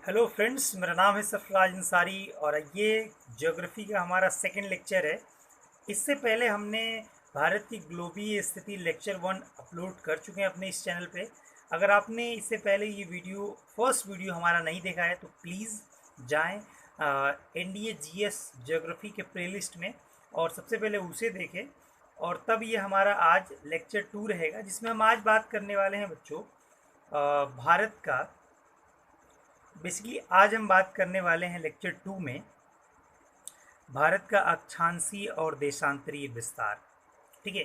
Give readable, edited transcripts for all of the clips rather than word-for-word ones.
Hello friends, मेरा नाम है सरफराज अंसारी और ये ज्योग्राफी का हमारा सेकंड लेक्चर है। इससे पहले हमने भारत की ग्लोबीय स्थिति लेक्चर 1 अपलोड कर चुके हैं अपने इस चैनल पे। अगर आपने इससे पहले ये वीडियो फर्स्ट वीडियो हमारा नहीं देखा है तो प्लीज़ जाएं एनडीए जीएस ज्योग्राफी के प्लेलिस्ट में और सबसे पहले उसे देखें। और तब ये हमारा आज लेक्चर 2 रहेगा, जिसमें हम आज बात करने वाले हैं बच्चों भारत का। बेसिकली आज हम बात करने वाले हैं लेक्चर 2 में भारत का अक्षांशीय और देशांतरीय विस्तार। ठीक है,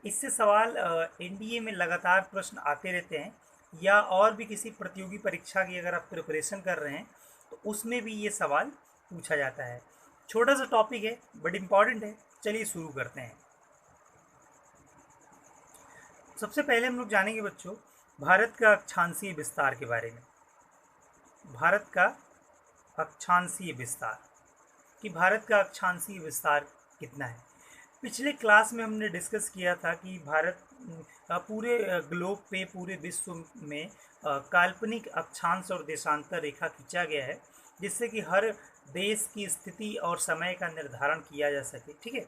इससे सवाल एनडीए में लगातार प्रश्न आते रहते हैं, या और भी किसी प्रतियोगी परीक्षा की अगर आप प्रिपरेशन कर रहे हैं तो उसमें भी ये सवाल पूछा जाता है। छोटा सा टॉपिक है बट इम्पॉर्टेंट है। चलिए शुरू करते हैं। सबसे पहले हम लोग जानेंगे बच्चों भारत का अक्षांशीय विस्तार के बारे में। भारत का अक्षांशीय विस्तार कि भारत का अक्षांशीय विस्तार कितना है। पिछले क्लास में हमने डिस्कस किया था कि भारत पूरे ग्लोब पे, पूरे विश्व में काल्पनिक अक्षांश और देशांतर रेखा खींचा गया है, जिससे कि हर देश की स्थिति और समय का निर्धारण किया जा सके। ठीक है,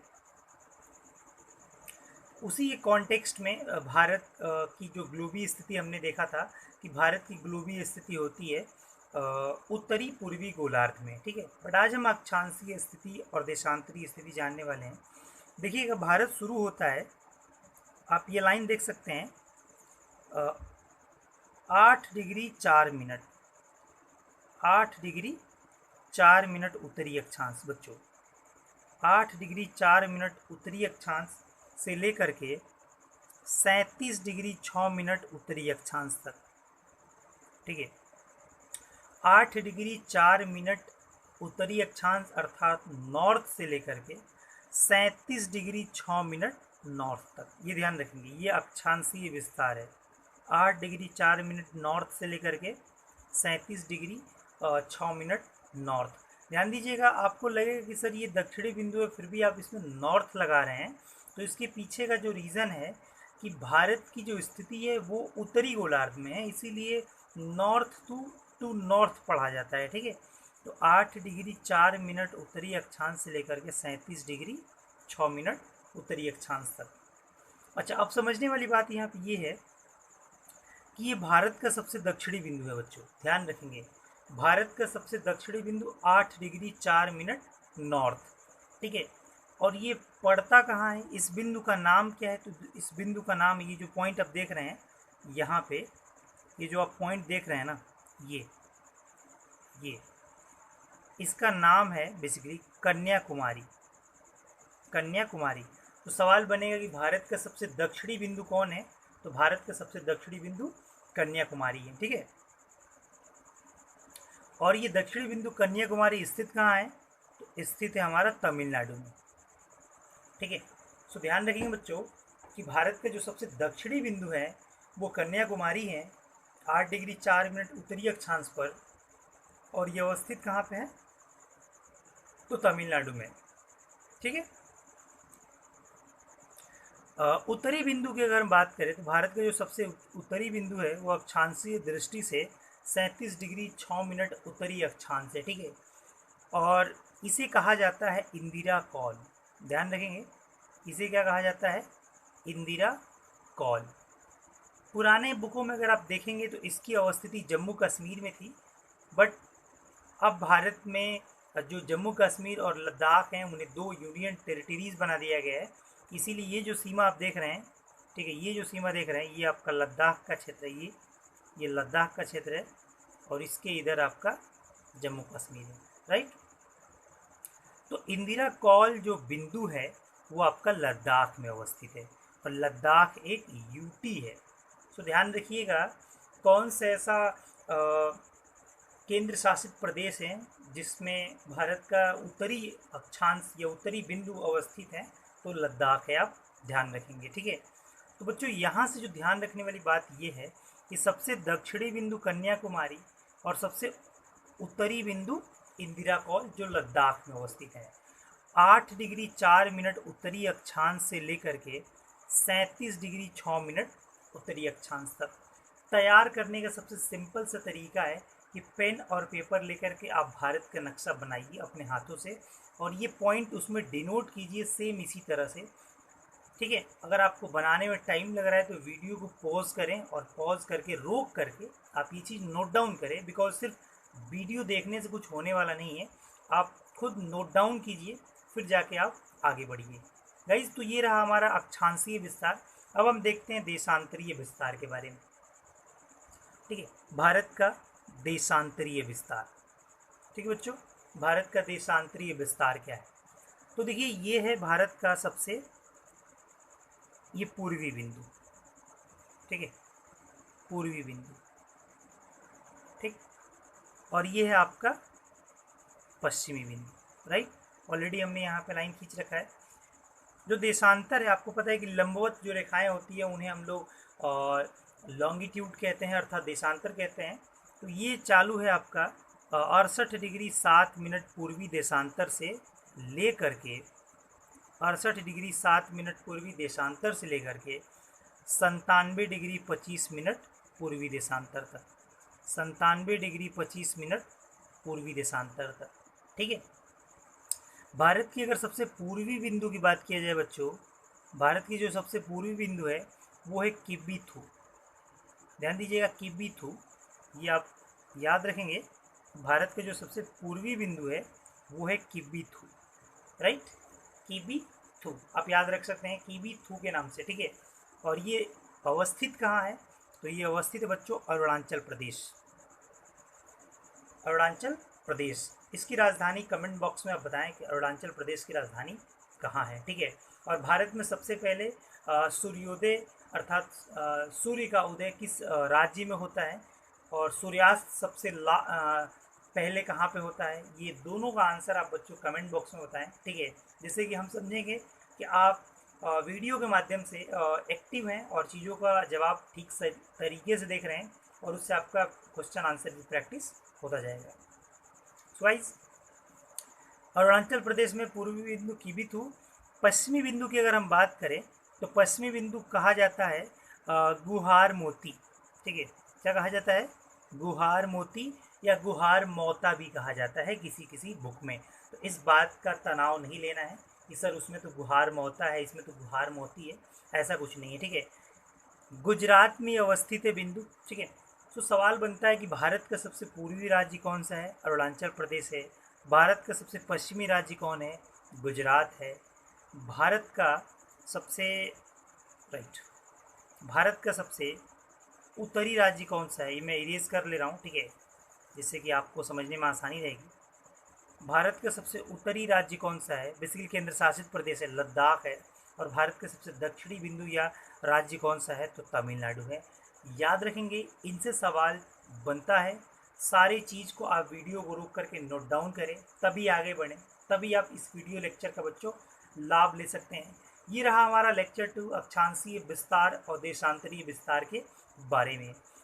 उसी कॉन्टेक्स्ट में भारत की जो ग्लोबीय स्थिति हमने देखा था कि भारत की ग्लोबीय स्थिति होती है उत्तरी पूर्वी गोलार्ध में। ठीक है, बट आज हम अक्षांशीय स्थिति और देशांतरीय स्थिति जानने वाले हैं। देखिएगा, भारत शुरू होता है, आप ये लाइन देख सकते हैं, 8 डिग्री 4 मिनट, 8 डिग्री 4 मिनट उत्तरी अक्षांश बच्चों। 8 डिग्री 4 मिनट उत्तरी अक्षांश से लेकर के 37 डिग्री 6 मिनट उत्तरी अक्षांश तक। ठीक है, 8 डिग्री 4 मिनट उत्तरी अक्षांश अर्थात नॉर्थ से लेकर के 37 डिग्री 6 मिनट नॉर्थ तक। ये ध्यान रखेंगे, ये अक्षांशीय विस्तार है। 8 डिग्री 4 मिनट नॉर्थ से लेकर के 37 डिग्री 6 मिनट नॉर्थ। ध्यान दीजिएगा, आपको लगेगा कि सर ये दक्षिणी बिंदु है, फिर भी आप इसमें नॉर्थ लगा रहे हैं, तो इसके पीछे का जो रीज़न है कि भारत की जो स्थिति है वो उत्तरी गोलार्ध में है, इसीलिए नॉर्थ टू नॉर्थ पढ़ा जाता है। ठीक है, तो 8 डिग्री 4 मिनट उत्तरी अक्षांश से लेकर के 37 डिग्री 6 मिनट उत्तरी अक्षांश तक। अच्छा, अब समझने वाली बात यहाँ पे ये है कि ये भारत का सबसे दक्षिणी बिंदु है बच्चों। ध्यान रखेंगे, भारत का सबसे दक्षिणी बिंदु 8 डिग्री 4 मिनट नॉर्थ। ठीक है, और ये पड़ता कहाँ है, इस बिंदु का नाम क्या है? तो इस बिंदु का नाम, ये जो पॉइंट आप देख रहे हैं यहाँ पे, ये जो आप पॉइंट देख रहे हैं ना, ये इसका नाम है बेसिकली कन्याकुमारी। कन्याकुमारी। तो सवाल बनेगा कि भारत का सबसे दक्षिणी बिंदु कौन है? तो भारत का सबसे दक्षिणी बिंदु कन्याकुमारी है। ठीक है, और ये दक्षिणी बिंदु कन्याकुमारी स्थित कहाँ है? तो स्थित है हमारा तमिलनाडु में। ठीक है, सो ध्यान रखेंगे बच्चों कि भारत का जो सबसे दक्षिणी बिंदु है वो कन्याकुमारी है, 8 डिग्री 4 मिनट उत्तरी अक्षांश पर, और ये अवस्थित कहाँ पे है? तो तमिलनाडु में। ठीक है, उत्तरी बिंदु की अगर हम बात करें तो भारत का जो सबसे उत्तरी बिंदु है वो अक्षांशीय दृष्टि से 37 डिग्री 6 मिनट उत्तरी अक्षांश है। ठीक है, और इसे कहा जाता है इंदिरा कॉल। ध्यान रखेंगे, इसे क्या कहा जाता है? इंदिरा कॉल। पुराने बुकों में अगर आप देखेंगे तो इसकी अवस्थिति जम्मू कश्मीर में थी, बट अब भारत में जो जम्मू कश्मीर और लद्दाख हैं उन्हें दो यूनियन टेरिटरीज बना दिया गया है। इसीलिए ये जो सीमा आप देख रहे हैं, ठीक है, ये जो सीमा देख रहे हैं ये आपका लद्दाख का क्षेत्र है, ये लद्दाख का क्षेत्र है, और इसके इधर आपका जम्मू कश्मीर है। राइट, तो इंदिरा कॉल जो बिंदु है वो आपका लद्दाख में अवस्थित है, और लद्दाख एक यूटी है। तो ध्यान रखिएगा, कौन सा ऐसा केंद्र शासित प्रदेश है जिसमें भारत का उत्तरी अक्षांश या उत्तरी बिंदु अवस्थित है? तो लद्दाख है, आप ध्यान रखेंगे। ठीक है, तो बच्चों यहाँ से जो ध्यान रखने वाली बात ये है कि सबसे दक्षिणी बिंदु कन्याकुमारी और सबसे उत्तरी बिंदु इंदिरा कॉल जो लद्दाख में अवस्थित है। 8 डिग्री 4 मिनट उत्तरी अक्षांश से लेकर के 37 डिग्री 6 मिनट उत्तरी अक्षांश तक। तैयार करने का सबसे सिंपल सा तरीका है कि पेन और पेपर लेकर के आप भारत का नक्शा बनाइए अपने हाथों से और ये पॉइंट उसमें डिनोट कीजिए सेम इसी तरह से। ठीक है, अगर आपको बनाने में टाइम लग रहा है तो वीडियो को पॉज करें और पॉज करके रोक करके आप ये चीज़ नोट डाउन करें, बिकॉज सिर्फ वीडियो देखने से कुछ होने वाला नहीं है। आप खुद नोट डाउन कीजिए, फिर जाके आप आगे बढ़िए। गाइज, तो ये रहा हमारा अक्षांशीय विस्तार। अब हम देखते हैं देशांतरीय विस्तार के बारे में। ठीक है, भारत का देशांतरीय विस्तार। ठीक है बच्चों, भारत का देशांतरीय विस्तार क्या है? तो देखिए, ये है भारत का सबसे ये पूर्वी बिंदु। ठीक है, पूर्वी बिंदु। ठीक, और ये है आपका पश्चिमी बिंदु। राइट, ऑलरेडी हमने यहाँ पे लाइन खींच रखा है। जो देशांतर है, आपको पता है कि लंबवत जो रेखाएं होती है उन्हें हम लोग लॉन्गिट्यूड कहते हैं, अर्थात देशांतर कहते हैं। तो ये चालू है आपका 68 डिग्री 7 मिनट पूर्वी देशांतर से लेकर के 68 डिग्री 7 मिनट पूर्वी देशांतर से लेकर के 97 डिग्री 25 मिनट पूर्वी देशांतर तक। 97 डिग्री 25 मिनट पूर्वी देशांतर तक। ठीक है, भारत की अगर सबसे पूर्वी बिंदु की बात किया जाए बच्चों, भारत की जो सबसे पूर्वी बिंदु है वो है किबिथु। ध्यान दीजिएगा, किबिथु, ये आप याद रखेंगे। भारत का जो सबसे पूर्वी बिंदु है वो है किबिथु। राइट, किबिथु आप याद रख सकते हैं किबिथु के नाम से। ठीक है, और ये अवस्थित कहाँ है? तो ये अवस्थित है बच्चों अरुणाचल प्रदेश। अरुणाचल प्रदेश, इसकी राजधानी कमेंट बॉक्स में आप बताएं कि अरुणाचल प्रदेश की राजधानी कहाँ है। ठीक है, और भारत में सबसे पहले सूर्योदय अर्थात सूर्य का उदय किस राज्य में होता है और सूर्यास्त सबसे पहले कहाँ पे होता है? ये दोनों का आंसर आप बच्चों कमेंट बॉक्स में बताएं। ठीक है, जिससे कि हम समझेंगे कि आप वीडियो के माध्यम से एक्टिव हैं और चीज़ों का जवाब ठीक से तरीके से देख रहे हैं, और उससे आपका क्वेश्चन आंसर की प्रैक्टिस होता जाएगा। सो गाइस, अरुणाचल प्रदेश में पूर्वी बिंदु किबिथु। पश्चिमी बिंदु की अगर हम बात करें तो पश्चिमी बिंदु कहा जाता है गुहार मोती। ठीक है, क्या कहा जाता है? गुहार मोती या गुहार मौता भी कहा जाता है किसी किसी बुक में। तो इस बात का तनाव नहीं लेना है कि सर उसमें तो गुहार मौता है, इसमें तो गुहार मोती है, ऐसा कुछ नहीं है। ठीक है, गुजरात में अवस्थित है बिंदु। ठीक है, तो सवाल बनता है कि भारत का सबसे पूर्वी राज्य कौन सा है? अरुणाचल प्रदेश है। भारत का सबसे पश्चिमी राज्य कौन है? गुजरात है। भारत का सबसे राइट, भारत का सबसे उत्तरी राज्य कौन सा है? ये मैं इरेज कर ले रहा हूँ। ठीक है, जिससे कि आपको समझने में आसानी रहेगी। भारत का सबसे उत्तरी राज्य कौन सा है? बेसिकली केंद्र शासित प्रदेश है, लद्दाख है। और भारत का सबसे दक्षिणी बिंदु या राज्य कौन सा है? तो तमिलनाडु है। याद रखेंगे, इनसे सवाल बनता है। सारी चीज़ को आप वीडियो को रोक करके नोट डाउन करें, तभी आगे बढ़ें, तभी आप इस वीडियो लेक्चर का बच्चों लाभ ले सकते हैं। ये रहा हमारा लेक्चर 2 अक्षांशीय विस्तार और देशांतरीय विस्तार के बारे में।